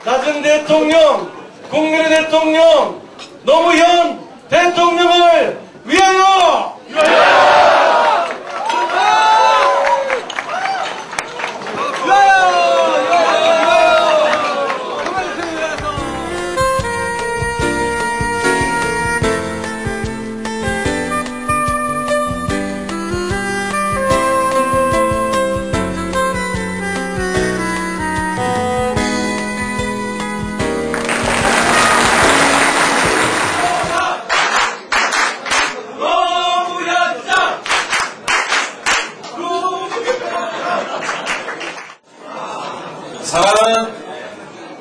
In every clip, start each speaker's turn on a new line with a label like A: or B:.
A: 낮은 대통령, 국민의 대통령, 노무현 대통령을 위하여!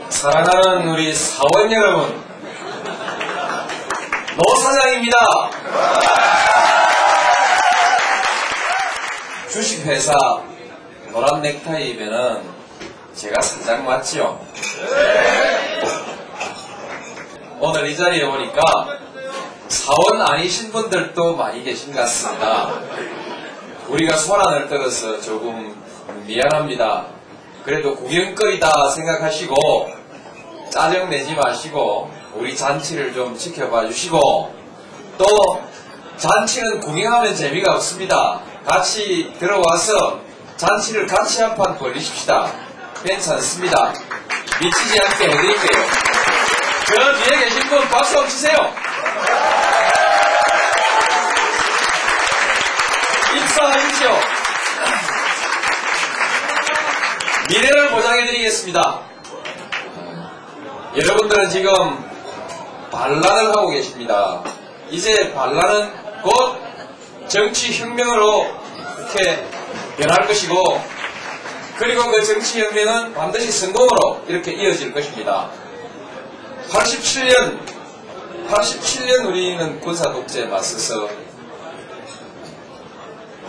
B: 사랑하는 우리 사원 여러분, 노 사장입니다. 주식회사 노란 넥타이 입에는 제가 사장 맞지요? 오늘 이 자리에 오니까 사원 아니신 분들도 많이 계신 것 같습니다. 우리가 소란을 떨어서 조금 미안합니다. 그래도 구경거리다 생각하시고 짜증내지 마시고 우리 잔치를 좀 지켜봐 주시고, 또 잔치는 구경하면 재미가 없습니다. 같이 들어와서 잔치를 같이 한판 벌리십시다. 괜찮습니다. 미치지 않게 해드릴게요. 저 뒤에 계신 분 박수 한번 치세요. 입사하십시오. 미래를 보장해드리겠습니다. 여러분들은 지금 반란을 하고 계십니다. 이제 반란은 곧 정치혁명으로 이렇게 변할 것이고, 그리고 그 정치혁명은 반드시 성공으로 이렇게 이어질 것입니다. 87년 우리는 군사독재에 맞서서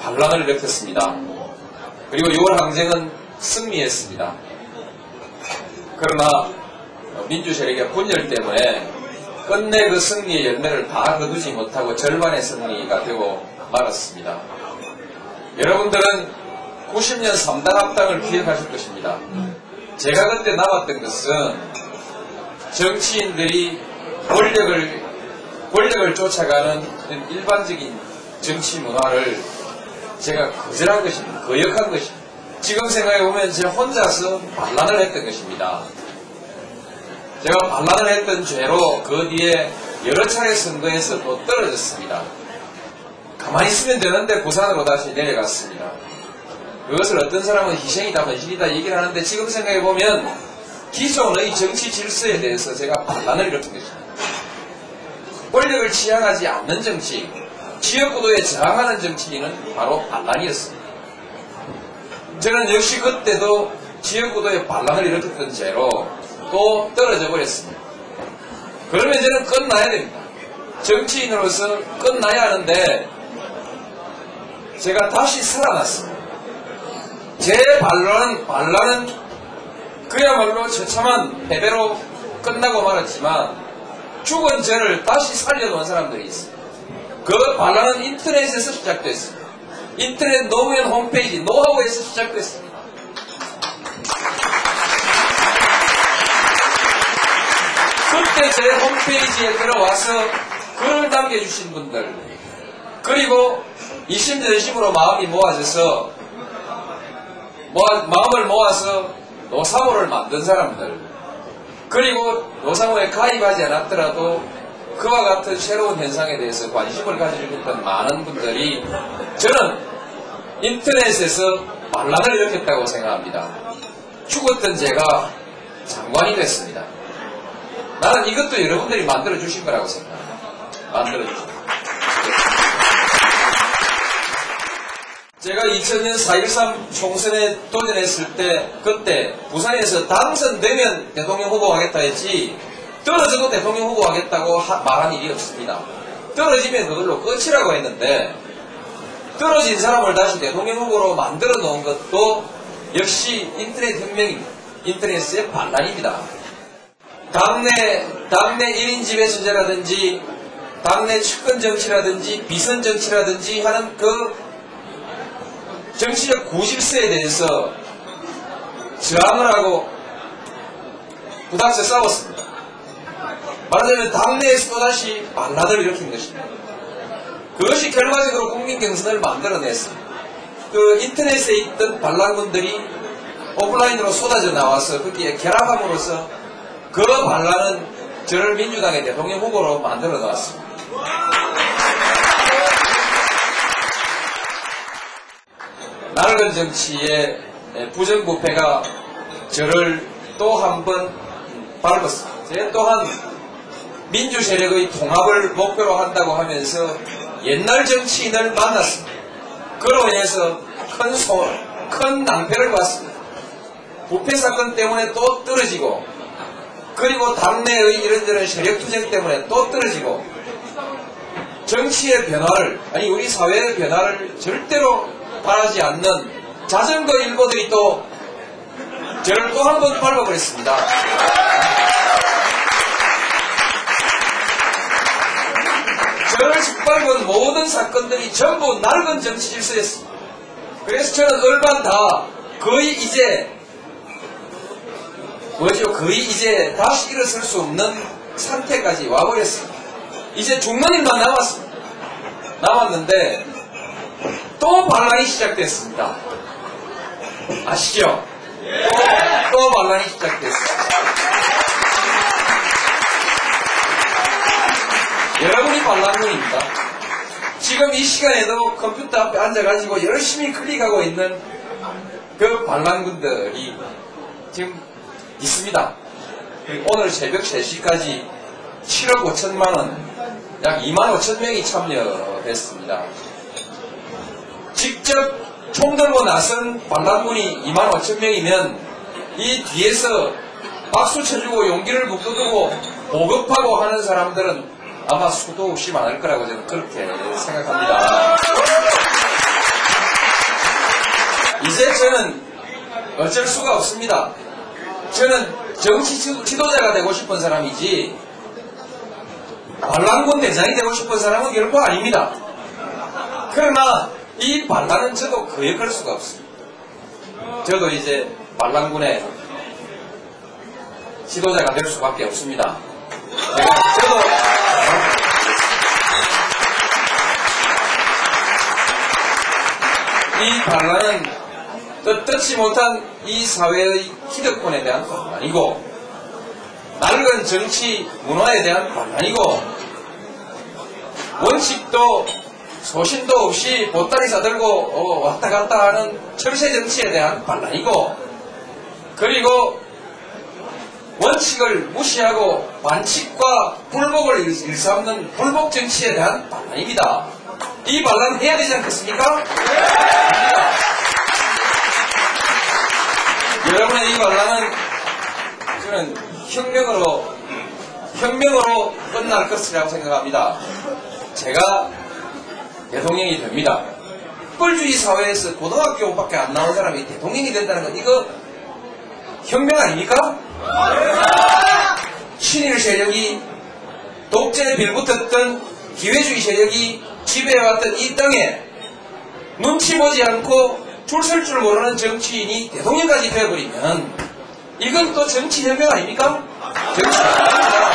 B: 반란을 일으켰습니다. 그리고 6월 항쟁은 승리했습니다. 그러나 민주 세력의 분열 때문에 끝내 그 승리의 열매를 다 거두지 못하고 절반의 승리가 되고 말았습니다. 여러분들은 90년 3당 합당을 기억하실 것입니다. 제가 그때 남았던 것은 정치인들이 권력을 쫓아가는 일반적인 정치 문화를 제가 거절한 것입니다. 거역한 것입니다. 지금 생각해보면 제가 혼자서 반란을 했던 것입니다. 제가 반란을 했던 죄로 그 뒤에 여러 차례 선거에서 또 떨어졌습니다. 가만히 있으면 되는데 부산으로 다시 내려갔습니다. 그것을 어떤 사람은 희생이다, 헌신이다 얘기를 하는데, 지금 생각해보면 기존의 정치 질서에 대해서 제가 반란을 일으킨 것입니다. 권력을 지향하지 않는 정치, 지역구도에 저항하는 정치인은 바로 반란이었습니다. 저는 역시 그때도 지역구도에 반란을 일으켰던 죄로 또 떨어져 버렸습니다. 그러면 저는 끝나야 됩니다. 정치인으로서 끝나야 하는데 제가 다시 살아났습니다. 제 반란은 그야말로 처참한 패배로 끝나고 말았지만 죽은 저를 다시 살려놓은 사람들이 있습니다. 그 반란은 인터넷에서 시작됐습니다. 인터넷 노무현 홈페이지 노하우에서 시작됐습니다. 그때 제 홈페이지에 들어와서 글을 남겨주신 분들, 그리고 이심전심으로 마음이 모아져서 마음을 모아서 노사모를 만든 사람들, 그리고 노사모에 가입하지 않았더라도 그와 같은 새로운 현상에 대해서 관심을 가지고 있던 많은 분들이 저는 인터넷에서 반란을 일으켰다고 생각합니다. 죽었던 제가 장관이 됐습니다. 나는 이것도 여러분들이 만들어주신 거라고 생각합니다. 만들어주신 거. 제가 2000년 4.13 총선에 도전했을 때, 그때 부산에서 당선되면 대통령 후보 하겠다 했지, 떨어져도 대통령 후보 하겠다고 말한 일이 없습니다. 떨어지면 그걸로 끝이라고 했는데, 떨어진 사람을 다시 대통령 후보로 만들어 놓은 것도 역시 인터넷 혁명입니다. 인터넷의 반란입니다. 당내 1인 지배체제라든지 당내 측근 정치라든지 비선 정치라든지 하는 그 정치적 고질서에 대해서 저항을 하고 부닥쳐 싸웠습니다. 말하자면 당내에서 또다시 반란을 일으킨 것입니다. 그것이 결과적으로 국민 경선을 만들어냈습니다. 그 인터넷에 있던 반란군들이 오프라인으로 쏟아져 나와서 거기에 결합함으로써 그 반란은 저를 민주당의 대통령 후보로 만들어 놨습니다. 낡은 정치의 부정부패가 저를 또 한 번 밟았습니다. 제 또한 민주 세력의 통합을 목표로 한다고 하면서 옛날 정치인을 만났습니다. 그로 인해서 큰 낭패를 봤습니다. 부패 사건 때문에 또 떨어지고, 그리고 당내의 이런저런 세력투쟁 때문에 또 떨어지고, 정치의 변화를, 아니 우리 사회의 변화를 절대로 바라지 않는 자전거 일보들이 또 저를 또 한 번 밟아버렸습니다. 저를 짓밟은 모든 사건들이 전부 낡은 정치 질서였습니다. 그래서 저는 얼반 다 거의 이제 다시 일어설 수 없는 상태까지 와버렸습니다. 이제 죽는 일만 남았는데 또 반란이 시작됐습니다. 아시죠? 또 반란이 시작됐습니다. 여러분이 반란군입니다. 지금 이 시간에도 컴퓨터 앞에 앉아가지고 열심히 클릭하고 있는 그 반란군들이 지금 있습니다. 오늘 새벽 3시까지 7억 5천만 원, 약 2만 5천 명이 참여했습니다. 직접 총 들고 나선 반란군이 2만 5천 명이면 이 뒤에서 박수 쳐주고 용기를 북돋우고 보급하고 하는 사람들은 아마 수도 없이 많을 거라고 저는 그렇게 생각합니다. 이제 저는 어쩔 수가 없습니다. 저는 정치 지도자가 되고 싶은 사람이지 반란군 대장이 되고 싶은 사람은 결코 아닙니다. 그러나 이 반란은 저도 거역할 수가 없습니다. 저도 이제 반란군의 지도자가 될 수밖에 없습니다. 저도 이 반란은 떳떳지 못한 이 사회의 기득권에 대한 반란이고, 낡은 정치 문화에 대한 반란이고, 원칙도 소신도 없이 보따리 싸들고 왔다 갔다 하는 철새 정치에 대한 반란이고, 그리고 원칙을 무시하고 반칙과 불복을 일삼는 불복 정치에 대한 반란입니다. 이 반란 해야 되지 않겠습니까? 여러분의 이 반란은 저는 혁명으로 끝날 것이라고 생각합니다. 제가 대통령이 됩니다. 뻘주의 사회에서 고등학교밖에 안 나온 사람이 대통령이 된다는 건 이거 혁명 아닙니까? 친일 세력이 독재에 빌붙었던 기회주의 세력이 지배해왔던 이 땅에 눈치 보지 않고 줄 설 줄 모르는 정치인이 대통령까지 되어버리면 이건 또 정치혁명 아닙니까? 정치혁명입니다.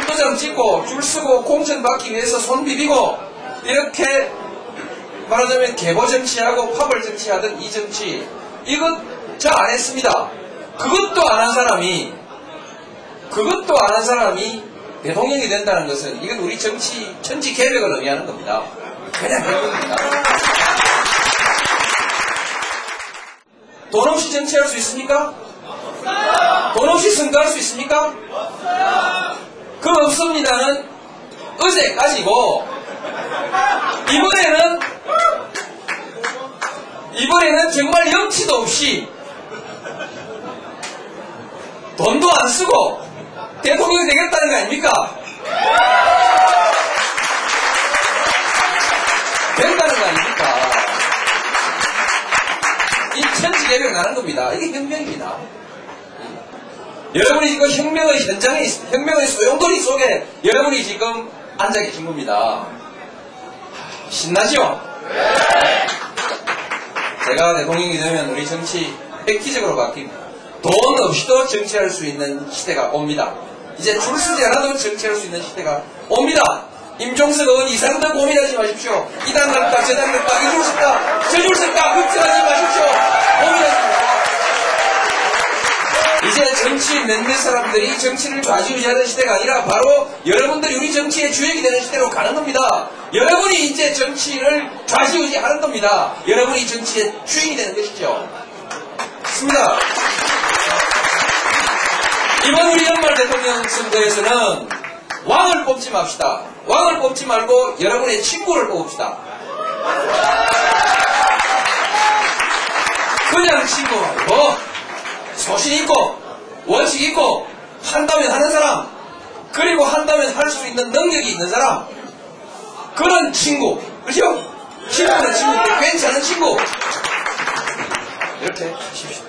B: 도장 찍고 줄 서고 공천 받기 위해서 손 비비고 이렇게 말하자면 계보 정치하고 파벌 정치하던 이 정치, 이것 저 안 했습니다. 그것도 안 한 사람이 대통령이 된다는 것은 이건 우리 정치 천지 개벽을 의미하는 겁니다. 그냥 그런 겁니다. 돈 없이 정치할 수 있습니까? 돈 없이 선거할 수 있습니까? 그 없습니다는 어제까지고, 이번에는 정말 염치도 없이 돈도 안 쓰고 대통령이 되겠다는 거 아닙니까? 된다는 거 아닙니까? 이 천지개벽 나는 겁니다. 이게 혁명입니다. 여러분이 지금 혁명의 현장에 있습니다. 혁명의 소용돌이 속에 여러분이 지금 앉아 계신 겁니다. 신나죠? 제가 대통령이 되면 우리 정치 획기적으로 바뀝니다. 돈 없이도 정치할 수 있는 시대가 옵니다. 이제 줄 서지 않아도 정치할 수 있는 시대가 옵니다. 임종석 의원 이상도 고민하지 마십시오. 이당 갈까 저당 갈까 이 줄 설까 저 줄 설까 걱정하지 마십시오. 고민하지 마십시오. 이제 정치 몇몇 사람들이 정치를 좌지우지하는 시대가 아니라 바로 여러분들이 우리 정치의 주역이 되는 시대로 가는 겁니다. 여러분이 이제 정치를 좌지우지하는 겁니다. 여러분이 정치의 주인이 되는 것이죠. 맞습니다. 이번 우리 연말 대통령 선거에서는 왕을 뽑지 맙시다. 왕을 뽑지 말고 여러분의 친구를 뽑읍시다. 그냥 친구 말고 소신 있고 원칙 있고 한다면 하는 사람, 그리고 한다면 할 수 있는 능력이 있는 사람, 그런 친구, 그렇죠? 친구는 친구, 괜찮은 친구, 이렇게 하십시오.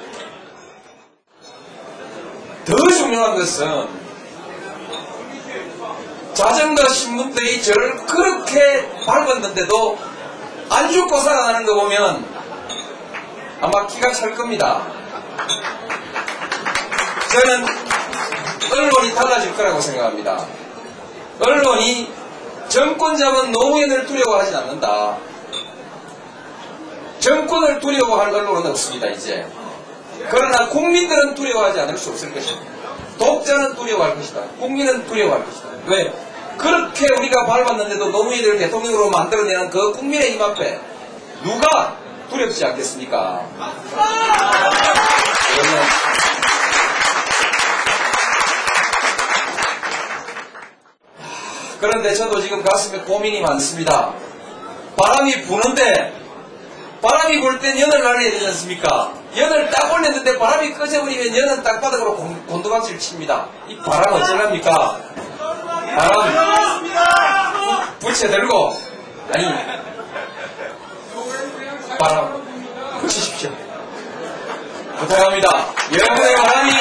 B: 더 중요한 것은 자전거 신분들이 저를 그렇게 밟았는데도 안 죽고 살아나는 거 보면 아마 기가 찰 겁니다. 저는 언론이 달라질 거라고 생각합니다. 언론이 정권 잡은 노무현을 두려워하진 않는다. 정권을 두려워할 언론은 없습니다, 이제. 그러나 국민들은 두려워하지 않을 수 없을 것입니다. 독자는 두려워할 것이다. 국민은 두려워할 것이다. 왜? 그렇게 우리가 밟았는데도 노무현을 대통령으로 만들어내는 그 국민의 힘 앞에 누가 두렵지 않겠습니까? 그런데 저도 지금 가슴에 고민이 많습니다. 바람이 부는데 바람이 불 땐 연을 날려야 되지 않습니까? 연을 딱 올렸는데 바람이 꺼져버리면 연은 땅바닥으로 곤두박질 칩니다. 이 바람 어쩌랍니까? 바람 붙여들고 아니 바람 붙이십시오. 부탁합니다. 여러분의 바람이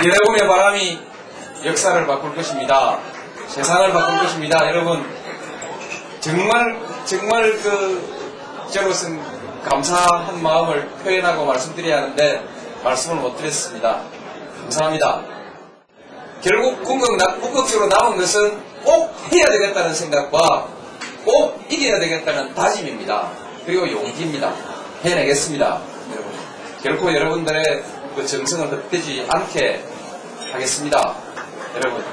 B: 여러분의 바람이 역사를 바꿀 것입니다. 세상을 바꿀 것입니다. 여러분 정말 저로서는 감사한 마음을 표현하고 말씀드려야 하는데 말씀을 못 드렸습니다. 감사합니다. 결국 궁극적으로 남은 것은 꼭 해야 되겠다는 생각과 꼭 이겨야 되겠다는 다짐입니다. 그리고 용기입니다. 해내겠습니다. 여러분. 결코 여러분들의 그 정성을 헛되지 않게 하겠습니다. 여러분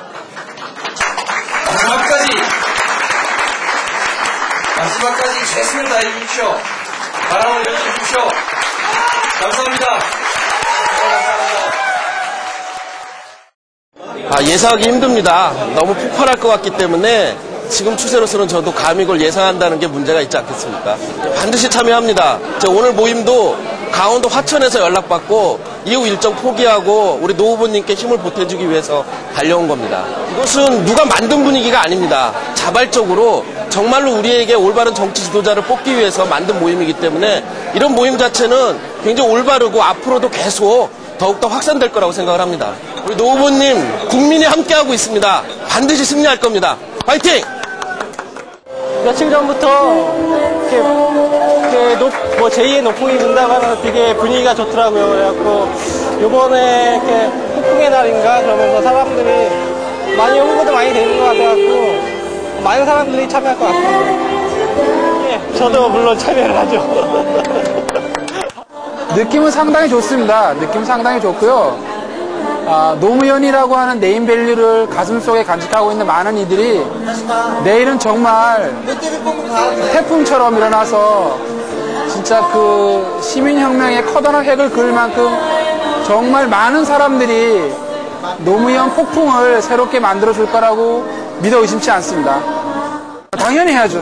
B: 마지막까지 최선을 다해 주십시오. 바람을 여주십시오. 감사합니다.
C: 예상하기 힘듭니다. 너무 폭발할 것 같기 때문에 지금 추세로서는 저도 감히 이걸 예상한다는 게 문제가 있지 않겠습니까? 반드시 참여합니다. 오늘 모임도 강원도 화천에서 연락받고 이후 일정 포기하고 우리 노 후보님께 힘을 보태주기 위해서 달려온 겁니다. 이것은 누가 만든 분위기가 아닙니다. 자발적으로 정말로 우리에게 올바른 정치 지도자를 뽑기 위해서 만든 모임이기 때문에 이런 모임 자체는 굉장히 올바르고 앞으로도 계속 더욱더 확산될 거라고 생각을 합니다. 우리 노 후보님 국민이 함께하고 있습니다. 반드시 승리할 겁니다. 화이팅!
D: 며칠 전부터 제2의 노폭이 분다고 하면서 되게 분위기가 좋더라고요. 그래갖고 요번에 이렇게 폭풍의 날인가 그러면서 사람들이 많이 홍보도 많이 되는 것 같아갖고 많은 사람들이 참여할 것 같습니다. 예, 저도 물론 참여를 하죠.
E: 느낌은 상당히 좋습니다. 느낌 상당히 좋고요. 노무현이라고 하는 네임밸류를 가슴속에 간직하고 있는 많은 이들이 내일은 정말 태풍처럼 일어나서 진짜 그 시민혁명의 커다란 획을 그을 만큼 정말 많은 사람들이 노무현 폭풍을 새롭게 만들어줄 거라고 믿어 의심치 않습니다. 당연히 해야죠.